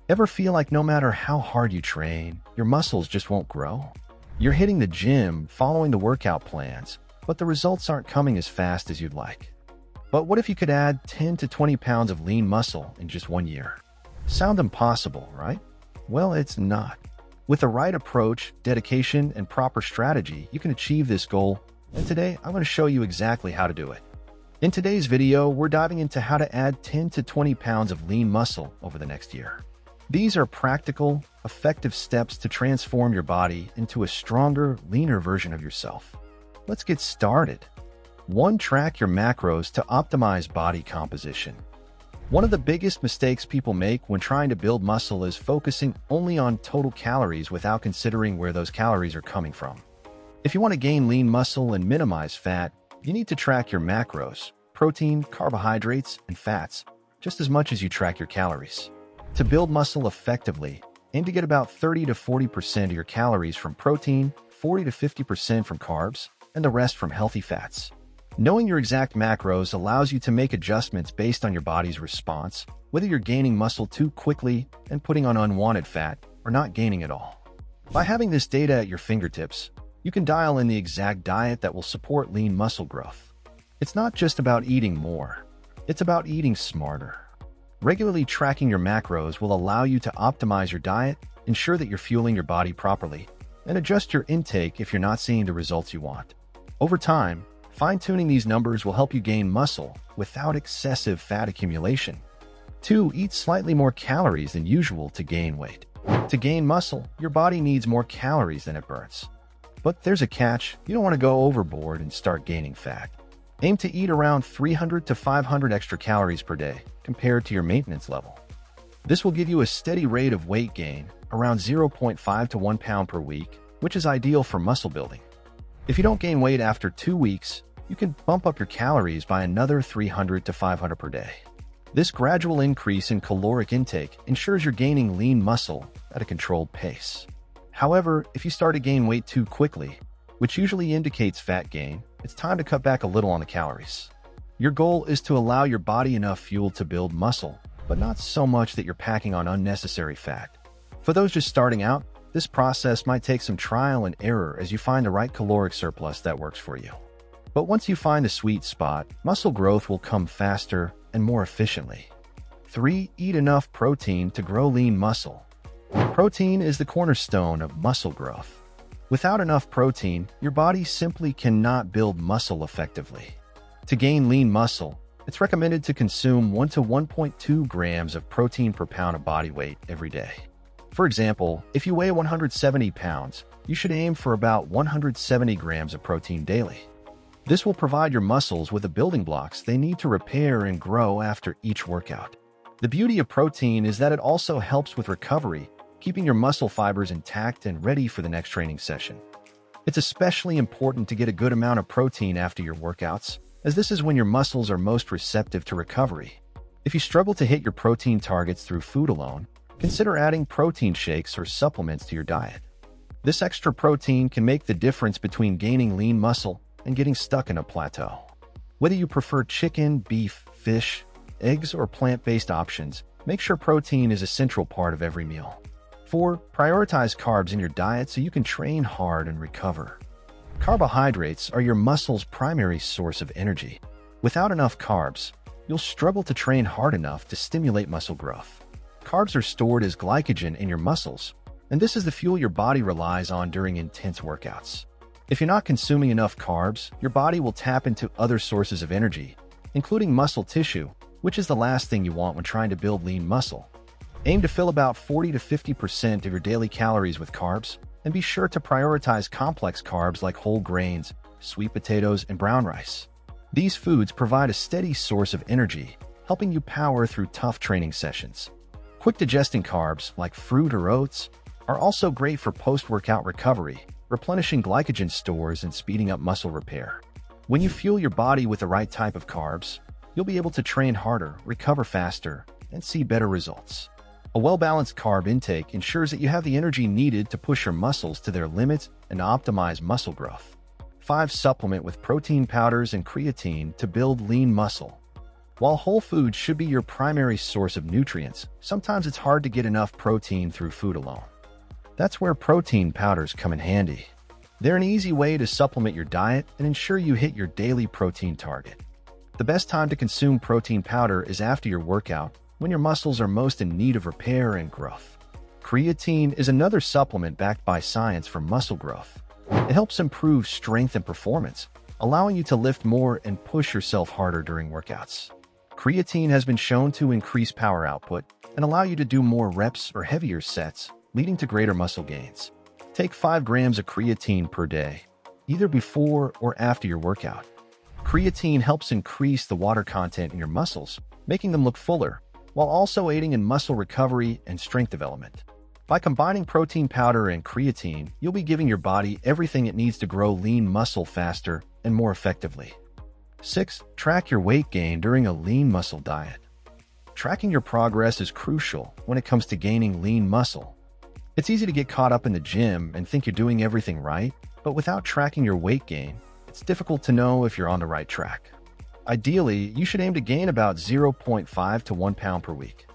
Ever feel like no matter how hard you train, your muscles just won't grow? You're hitting the gym, following the workout plans, but the results aren't coming as fast as you'd like. But what if you could add 10 to 20 pounds of lean muscle in just 1 year? Sound impossible, right? Well, it's not. With the right approach, dedication, and proper strategy, you can achieve this goal, and today I'm going to show you exactly how to do it. In today's video, we're diving into how to add 10 to 20 pounds of lean muscle over the next year. These are practical, effective steps to transform your body into a stronger, leaner version of yourself. Let's get started. 1. Track your macros to optimize body composition. One of the biggest mistakes people make when trying to build muscle is focusing only on total calories without considering where those calories are coming from. If you want to gain lean muscle and minimize fat, you need to track your macros, protein, carbohydrates, and fats, just as much as you track your calories. To build muscle effectively, aim to get about 30 to 40% of your calories from protein, 40 to 50% from carbs, and the rest from healthy fats. Knowing your exact macros allows you to make adjustments based on your body's response, whether you're gaining muscle too quickly and putting on unwanted fat, or not gaining at all. By having this data at your fingertips, you can dial in the exact diet that will support lean muscle growth. It's not just about eating more, it's about eating smarter. Regularly tracking your macros will allow you to optimize your diet, ensure that you're fueling your body properly, and adjust your intake if you're not seeing the results you want. Over time, fine-tuning these numbers will help you gain muscle without excessive fat accumulation. 2. Eat slightly more calories than usual to gain weight. To gain muscle, your body needs more calories than it burns. But there's a catch: you don't want to go overboard and start gaining fat. Aim to eat around 300 to 500 extra calories per day compared to your maintenance level. This will give you a steady rate of weight gain, around 0.5 to 1 pound per week, which is ideal for muscle building. If you don't gain weight after 2 weeks, you can bump up your calories by another 300 to 500 per day. This gradual increase in caloric intake ensures you're gaining lean muscle at a controlled pace. However, if you start to gain weight too quickly, which usually indicates fat gain, it's time to cut back a little on the calories. Your goal is to allow your body enough fuel to build muscle, but not so much that you're packing on unnecessary fat. For those just starting out, this process might take some trial and error as you find the right caloric surplus that works for you. But once you find the sweet spot, muscle growth will come faster and more efficiently. 3. Eat enough protein to grow lean muscle. Protein is the cornerstone of muscle growth. Without enough protein, your body simply cannot build muscle effectively. To gain lean muscle, it's recommended to consume 1 to 1.2 grams of protein per pound of body weight every day. For example, if you weigh 170 pounds, you should aim for about 170 grams of protein daily. This will provide your muscles with the building blocks they need to repair and grow after each workout. The beauty of protein is that it also helps with recovery, keeping your muscle fibers intact and ready for the next training session. It's especially important to get a good amount of protein after your workouts, as this is when your muscles are most receptive to recovery. If you struggle to hit your protein targets through food alone, consider adding protein shakes or supplements to your diet. This extra protein can make the difference between gaining lean muscle and getting stuck in a plateau. Whether you prefer chicken, beef, fish, eggs, or plant-based options, make sure protein is a central part of every meal. 4. Prioritize carbs in your diet so you can train hard and recover. Carbohydrates are your muscle's primary source of energy. Without enough carbs, you'll struggle to train hard enough to stimulate muscle growth. Carbs are stored as glycogen in your muscles, and this is the fuel your body relies on during intense workouts. If you're not consuming enough carbs, your body will tap into other sources of energy, including muscle tissue, which is the last thing you want when trying to build lean muscle. Aim to fill about 40 to 50% of your daily calories with carbs, and be sure to prioritize complex carbs like whole grains, sweet potatoes, and brown rice. These foods provide a steady source of energy, helping you power through tough training sessions. Quick digesting carbs, like fruit or oats, are also great for post-workout recovery, replenishing glycogen stores and speeding up muscle repair. When you fuel your body with the right type of carbs, you'll be able to train harder, recover faster, and see better results. A well-balanced carb intake ensures that you have the energy needed to push your muscles to their limits and optimize muscle growth. 5. Supplement with protein powders and creatine to build lean muscle. While whole foods should be your primary source of nutrients, sometimes it's hard to get enough protein through food alone. That's where protein powders come in handy. They're an easy way to supplement your diet and ensure you hit your daily protein target. The best time to consume protein powder is after your workout, when your muscles are most in need of repair and growth. Creatine is another supplement backed by science for muscle growth. It helps improve strength and performance, allowing you to lift more and push yourself harder during workouts. Creatine has been shown to increase power output and allow you to do more reps or heavier sets, leading to greater muscle gains. Take 5 grams of creatine per day, either before or after your workout. Creatine helps increase the water content in your muscles, making them look fuller, while also aiding in muscle recovery and strength development. By combining protein powder and creatine, you'll be giving your body everything it needs to grow lean muscle faster and more effectively. 6. Track your weight gain during a lean muscle diet. Tracking your progress is crucial when it comes to gaining lean muscle. It's easy to get caught up in the gym and think you're doing everything right, but without tracking your weight gain, it's difficult to know if you're on the right track. Ideally, you should aim to gain about 0.5 to 1 pound per week.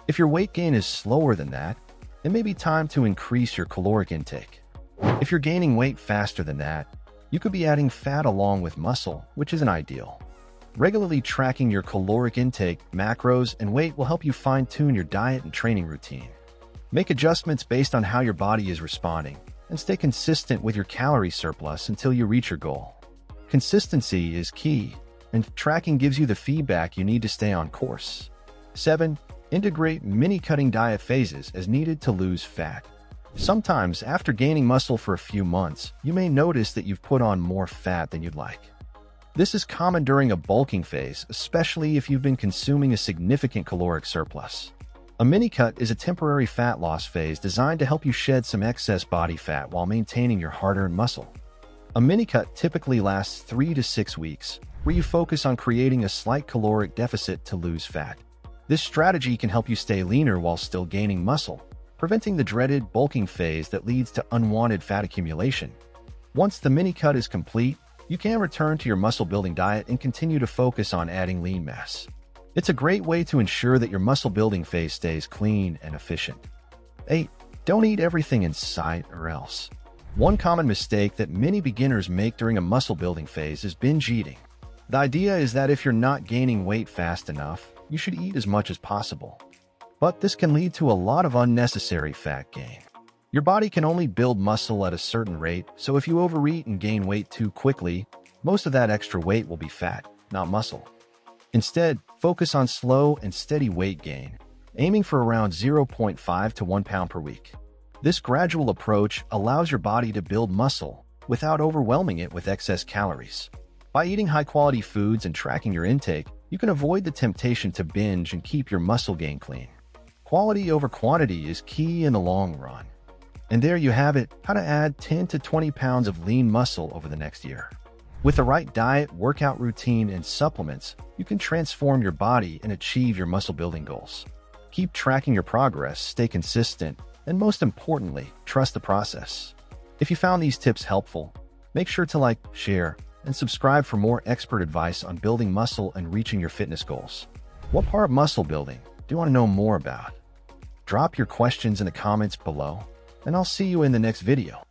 If your weight gain is slower than that, it may be time to increase your caloric intake. If you're gaining weight faster than that, you could be adding fat along with muscle, which isn't ideal. Regularly tracking your caloric intake, macros, and weight will help you fine-tune your diet and training routine. Make adjustments based on how your body is responding, and stay consistent with your calorie surplus until you reach your goal. Consistency is key, and tracking gives you the feedback you need to stay on course. 7. Integrate mini-cutting diet phases as needed to lose fat. Sometimes, after gaining muscle for a few months, you may notice that you've put on more fat than you'd like. This is common during a bulking phase, especially if you've been consuming a significant caloric surplus. A mini-cut is a temporary fat loss phase designed to help you shed some excess body fat while maintaining your hard-earned muscle. A mini-cut typically lasts 3 to 6 weeks, where you focus on creating a slight caloric deficit to lose fat. This strategy can help you stay leaner while still gaining muscle, preventing the dreaded bulking phase that leads to unwanted fat accumulation. Once the mini-cut is complete, you can return to your muscle-building diet and continue to focus on adding lean mass. It's a great way to ensure that your muscle-building phase stays clean and efficient. 8. Don't eat everything in sight or else. One common mistake that many beginners make during a muscle-building phase is binge eating. The idea is that if you're not gaining weight fast enough, you should eat as much as possible. But this can lead to a lot of unnecessary fat gain. Your body can only build muscle at a certain rate, so if you overeat and gain weight too quickly, most of that extra weight will be fat, not muscle. Instead, focus on slow and steady weight gain, aiming for around 0.5 to 1 pound per week. This gradual approach allows your body to build muscle without overwhelming it with excess calories. By eating high-quality foods and tracking your intake, you can avoid the temptation to binge and keep your muscle gain clean. Quality over quantity is key in the long run. And there you have it, how to add 10 to 20 pounds of lean muscle over the next year. With the right diet, workout routine, and supplements, you can transform your body and achieve your muscle-building goals. Keep tracking your progress, stay consistent, and most importantly, trust the process. If you found these tips helpful, make sure to like, share, and subscribe for more expert advice on building muscle and reaching your fitness goals. What part of muscle building do you want to know more about? Drop your questions in the comments below, and I'll see you in the next video.